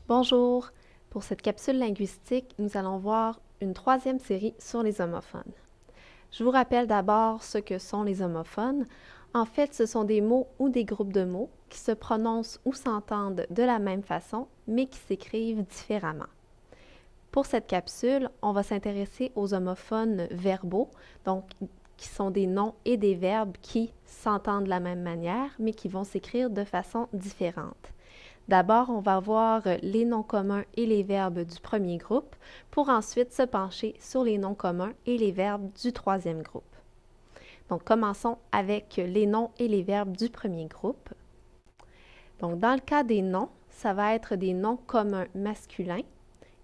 Bonjour! Pour cette capsule linguistique, nous allons voir une troisième série sur les homophones. Je vous rappelle d'abord ce que sont les homophones. En fait, ce sont des mots ou des groupes de mots qui se prononcent ou s'entendent de la même façon, mais qui s'écrivent différemment. Pour cette capsule, on va s'intéresser aux homophones verbaux, donc qui sont des noms et des verbes qui s'entendent de la même manière, mais qui vont s'écrire de façon différente. D'abord, on va voir les noms communs et les verbes du premier groupe pour ensuite se pencher sur les noms communs et les verbes du troisième groupe. Donc, commençons avec les noms et les verbes du premier groupe. Donc, dans le cas des noms, ça va être des noms communs masculins.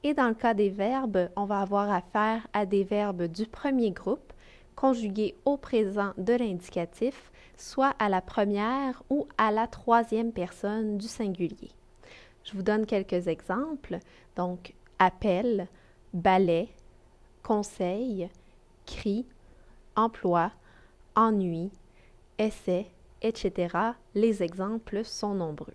Et dans le cas des verbes, on va avoir affaire à des verbes du premier groupe conjugués au présent de l'indicatif, soit à la première ou à la troisième personne du singulier. Je vous donne quelques exemples. Donc, appel, balai, conseil, cri, emploi, ennui, essai, etc. Les exemples sont nombreux.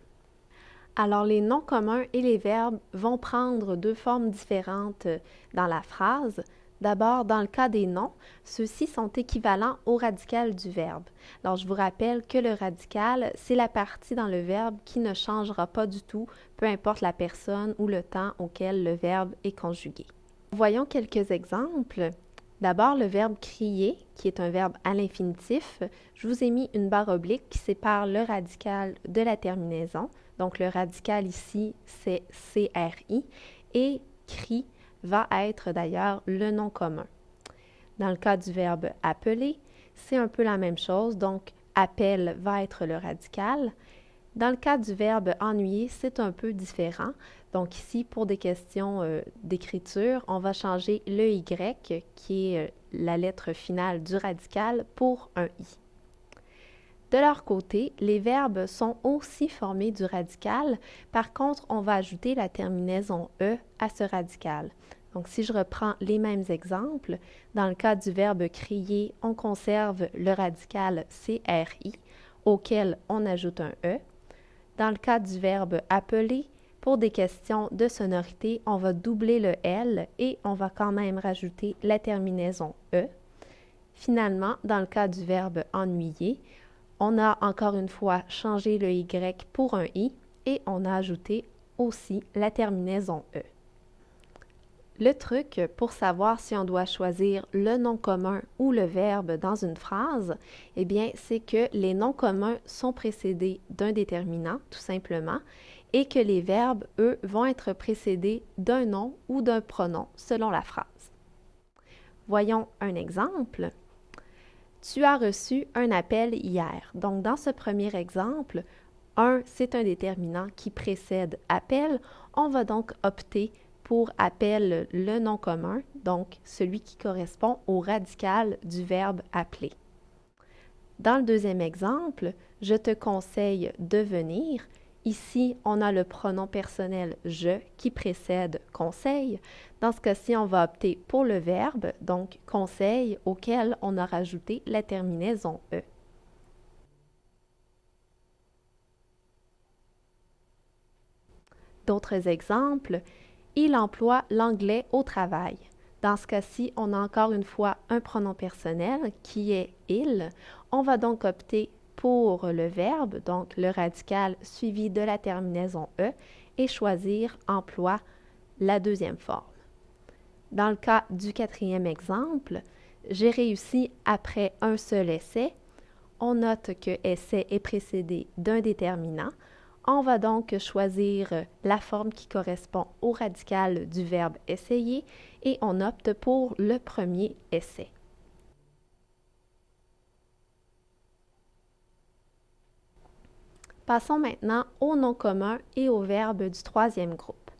Alors, les noms communs et les verbes vont prendre deux formes différentes dans la phrase. D'abord, dans le cas des noms, ceux-ci sont équivalents au radical du verbe. Alors, je vous rappelle que le radical, c'est la partie dans le verbe qui ne changera pas du tout, peu importe la personne ou le temps auquel le verbe est conjugué. Voyons quelques exemples. D'abord, le verbe crier, qui est un verbe à l'infinitif. Je vous ai mis une barre oblique qui sépare le radical de la terminaison. Donc, le radical ici, c'est CRI et cri va être d'ailleurs le nom commun. Dans le cas du verbe appeler, c'est un peu la même chose. Donc, appel va être le radical. Dans le cas du verbe ennuyer, c'est un peu différent. Donc ici, pour des questions d'écriture, on va changer le Y, qui est la lettre finale du radical, pour un I. De leur côté, les verbes sont aussi formés du radical. Par contre, on va ajouter la terminaison E à ce radical. Donc, si je reprends les mêmes exemples, dans le cas du verbe crier, on conserve le radical CRI, auquel on ajoute un E. Dans le cas du verbe appeler, pour des questions de sonorité, on va doubler le L et on va quand même rajouter la terminaison E. Finalement, dans le cas du verbe ennuyer, on a encore une fois changé le Y pour un I et on a ajouté aussi la terminaison E. Le truc pour savoir si on doit choisir le nom commun ou le verbe dans une phrase, eh bien, c'est que les noms communs sont précédés d'un déterminant, tout simplement, et que les verbes, eux, vont être précédés d'un nom ou d'un pronom selon la phrase. Voyons un exemple. Tu as reçu un appel hier. Donc, dans ce premier exemple, c'est un déterminant qui précède appel. On va donc opter pour appel le nom commun, donc celui qui correspond au radical du verbe appeler. Dans le deuxième exemple, je te conseille de venir. Ici, on a le pronom personnel je qui précède conseil. Dans ce cas-ci, on va opter pour le verbe, donc conseil, auquel on a rajouté la terminaison E. D'autres exemples, il emploie l'anglais au travail. Dans ce cas-ci, on a encore une fois un pronom personnel qui est il. On va donc opter pour le verbe, donc le radical suivi de la terminaison E, et choisir emploi, la deuxième forme. Dans le cas du quatrième exemple, j'ai réussi après un seul essai. On note que essai est précédé d'un déterminant. On va donc choisir la forme qui correspond au radical du verbe essayer et on opte pour le premier essai. Passons maintenant aux noms communs et aux verbes du troisième groupe.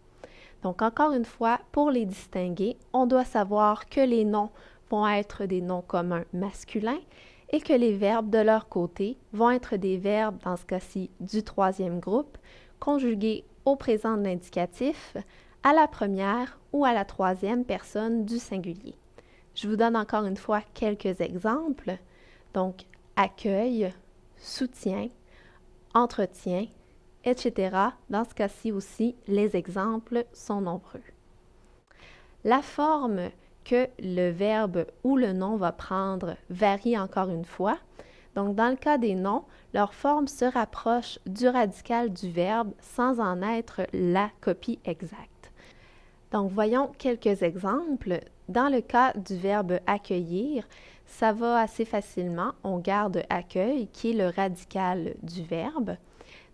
Donc, encore une fois, pour les distinguer, on doit savoir que les noms vont être des noms communs masculins et que les verbes de leur côté vont être des verbes, dans ce cas-ci, du troisième groupe, conjugués au présent de l'indicatif, à la première ou à la troisième personne du singulier. Je vous donne encore une fois quelques exemples. Donc, accueil, soutien, entretien, etc. Dans ce cas-ci aussi, les exemples sont nombreux. La forme que le verbe ou le nom va prendre varie encore une fois. Donc, dans le cas des noms, leur forme se rapproche du radical du verbe sans en être la copie exacte. Donc, voyons quelques exemples. Dans le cas du verbe accueillir, ça va assez facilement. On garde accueil, qui est le radical du verbe.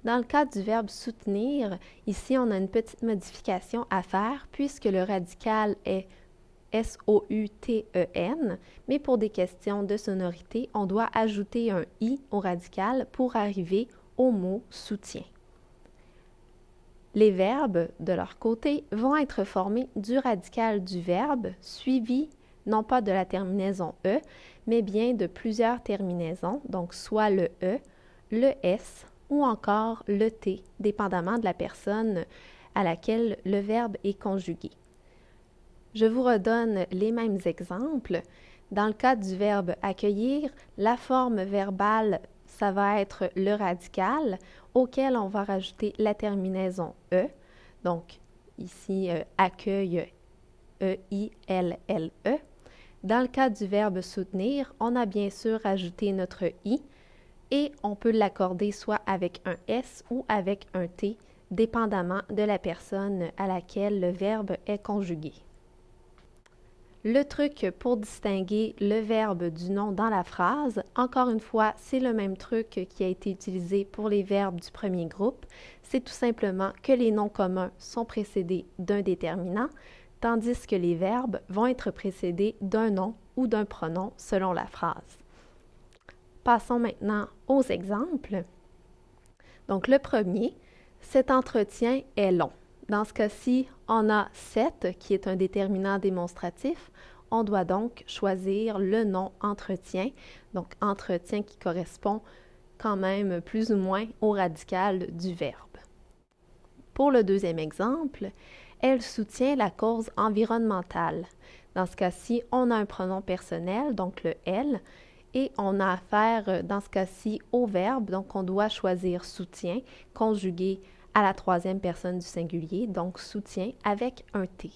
Dans le cas du verbe soutenir, ici, on a une petite modification à faire puisque le radical est S-O-U-T-E-N, mais pour des questions de sonorité, on doit ajouter un I au radical pour arriver au mot soutien. Les verbes, de leur côté, vont être formés du radical du verbe, suivi non pas de la terminaison E, mais bien de plusieurs terminaisons, donc soit le E, le S ou encore le T, dépendamment de la personne à laquelle le verbe est conjugué. Je vous redonne les mêmes exemples. Dans le cas du verbe accueillir, la forme verbale, ça va être le radical auquel on va rajouter la terminaison E. Donc, ici, accueil, E-I-L-L-E. Dans le cas du verbe soutenir, on a bien sûr ajouté notre I et on peut l'accorder soit avec un S ou avec un T, dépendamment de la personne à laquelle le verbe est conjugué. Le truc pour distinguer le verbe du nom dans la phrase, encore une fois, c'est le même truc qui a été utilisé pour les verbes du premier groupe. C'est tout simplement que les noms communs sont précédés d'un déterminant, tandis que les verbes vont être précédés d'un nom ou d'un pronom selon la phrase. Passons maintenant aux exemples. Donc le premier, cet entretien est long. Dans ce cas-ci, on a 7 qui est un déterminant démonstratif. On doit donc choisir le nom entretien, donc entretien qui correspond quand même plus ou moins au radical du verbe. Pour le deuxième exemple, elle soutient la cause environnementale. Dans ce cas-ci, on a un pronom personnel, donc le elle, et on a affaire dans ce cas-ci au verbe, donc on doit choisir soutien conjugué à la troisième personne du singulier, donc soutien avec un T.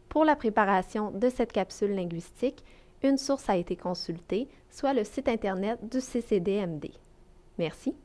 Pour la préparation de cette capsule linguistique, une source a été consultée, soit le site Internet du CCDMD. Merci.